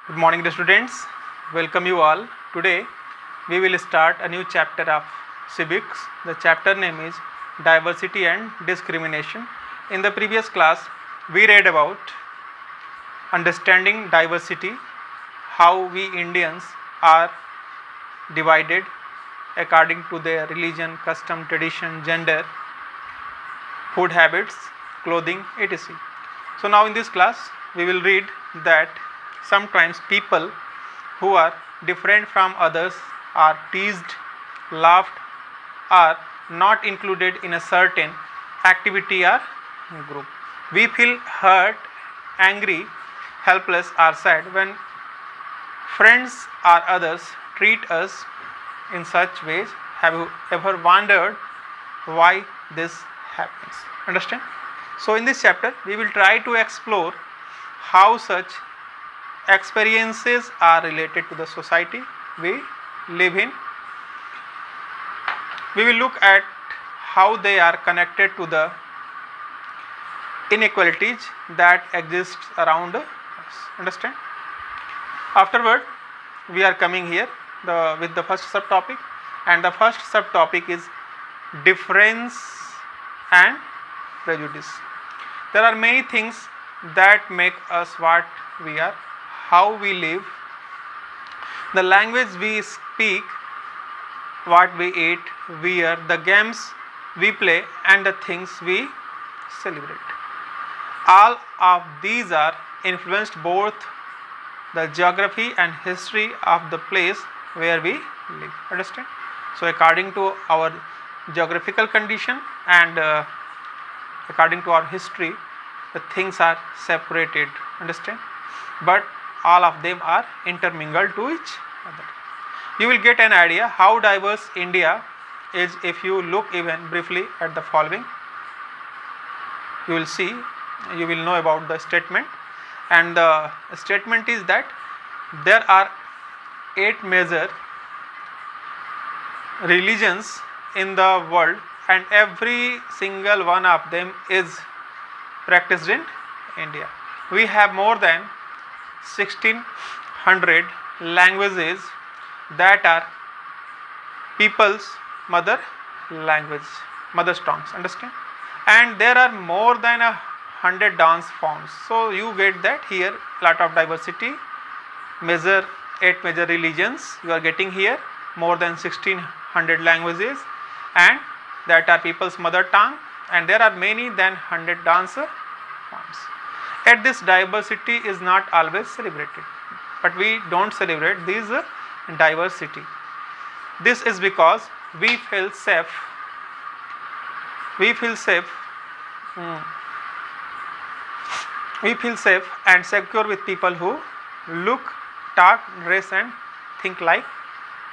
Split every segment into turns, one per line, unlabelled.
Good morning, dear students. Welcome you all. Today we will start a new chapter of civics. The chapter name is diversity and discrimination. In the previous class, we read about understanding diversity, how we Indians are divided according to their religion, custom, tradition, gender, food habits, clothing, etc. So now in this class, we will read that sometimes people who are different from others are teased, laughed, or not included in a certain activity or group. We feel hurt, angry, helpless, or sad when friends or others treat us in such ways. Have you ever wondered why this happens? Understand? So in this chapter we will try to explore how such experiences are related to the society we live in. We will look at how they are connected to the inequalities that exist around us. Understand? Afterward, we are coming here with the first subtopic, and the first subtopic is difference and prejudice. There are many things that make us what we are, how we live, the language we speak, what we eat, wear, the games we play, and the things we celebrate. All of these are influenced both the geography and history of the place where we live. Understand? So according to our geographical condition and according to our history, the things are separated. Understand? But all of them are intermingled to each other. You will get an idea how diverse India is if you look even briefly at the following. You will know about the statement, and the statement is that there are 8 major religions in the world, and every single one of them is practiced in India. We have more than 1600 languages that are people's mother tongues. Understand? And there are more than 100 dance forms. So you get that here lot of diversity. 8 major religions you are getting here, more than 1600 languages, and that are people's mother tongue, and there are many than 100 dance forms. Yet this diversity is not always celebrated, but we don't celebrate this diversity. This is because we feel safe and secure with people who look, talk, dress, and think like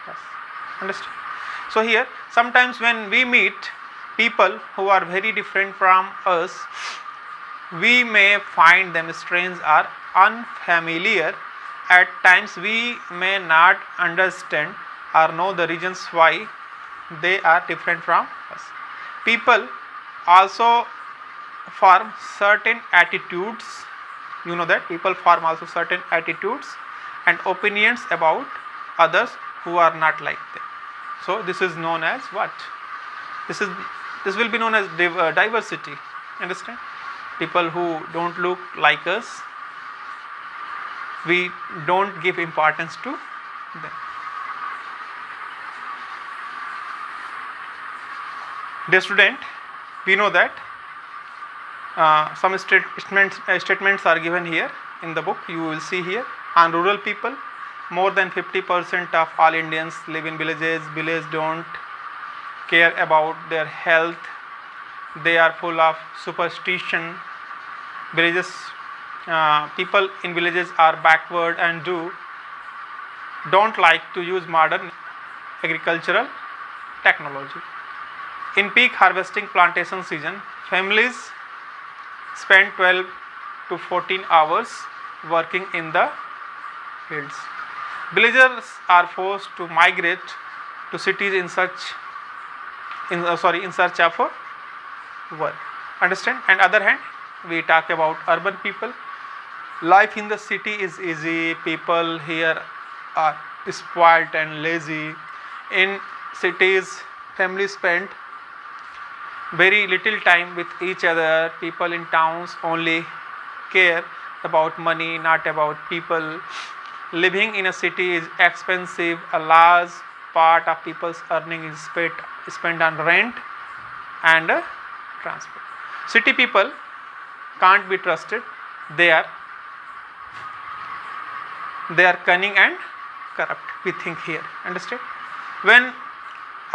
us. Understand? So here, sometimes when we meet people who are very different from us, we may find them strange or unfamiliar. At times we may not understand or know the reasons why they are different from us. People also form certain attitudes. You know that people form also certain attitudes and opinions about others who are not like them. So this is known as what? This will be known as diversity. Understand? People who don't look like us, we don't give importance to them. Dear student, we know that some statements are given here in the book. You will see here on rural people. More than 50% of all Indians live in villages. Villages don't care about their health. They are full of superstition. People in villages are backward and don't like to use modern agricultural technology. In peak harvesting plantation season, families spend 12 to 14 hours working in the fields. Villagers are forced to migrate to cities in search of work. Understand? And other hand, we talk about urban people. life in the city is easy, people here are spoiled and lazy. In cities, families spend very little time with each other. People in towns only care about money, not about people. Living in a city is expensive. A large part of people's earning is spent on rent and transport. City people can't be trusted. They are cunning and corrupt. We think here. Understand? When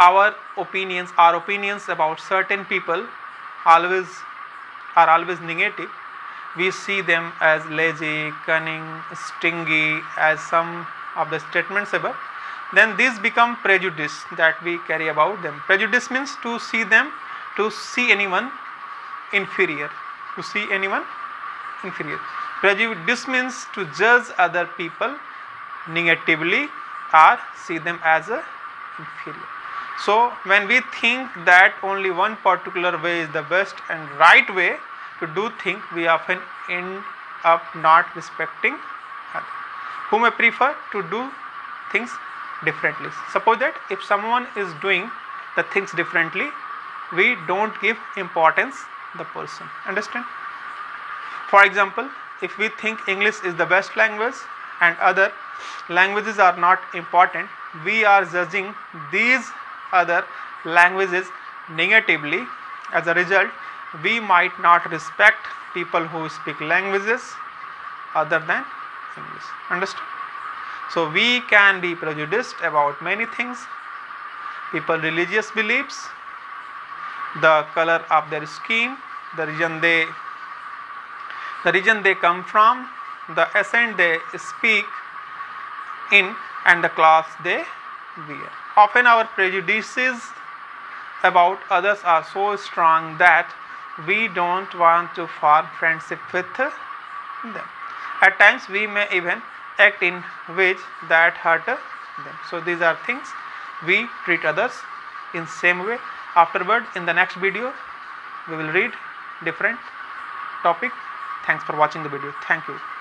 our opinions about certain people are always negative, we see them as lazy, cunning, stingy, as some of the statements above, then these become prejudice that we carry about them. Prejudice means to see anyone inferior. Prejudice means to judge other people negatively or see them as inferior. So when we think that only one particular way is the best and right way to do things, we often end up not respecting others who may prefer to do things differently. Suppose that if someone is doing the things differently, we don't give importance the person. Understand? For example, if we think English is the best language and other languages are not important, we are judging these other languages negatively. As a result, we might not respect people who speak languages other than English. Understand? So we can be prejudiced about many things: people religious beliefs, the color of their skin, the region they come from, the accent they speak in, and the clothes they wear. Often our prejudices about others are so strong that we don't want to form friendship with them. At times we may even act in ways that hurt them. So these are things we treat others in same way. Afterward, in the next video, we will read different topic. Thanks for watching the video. Thank you.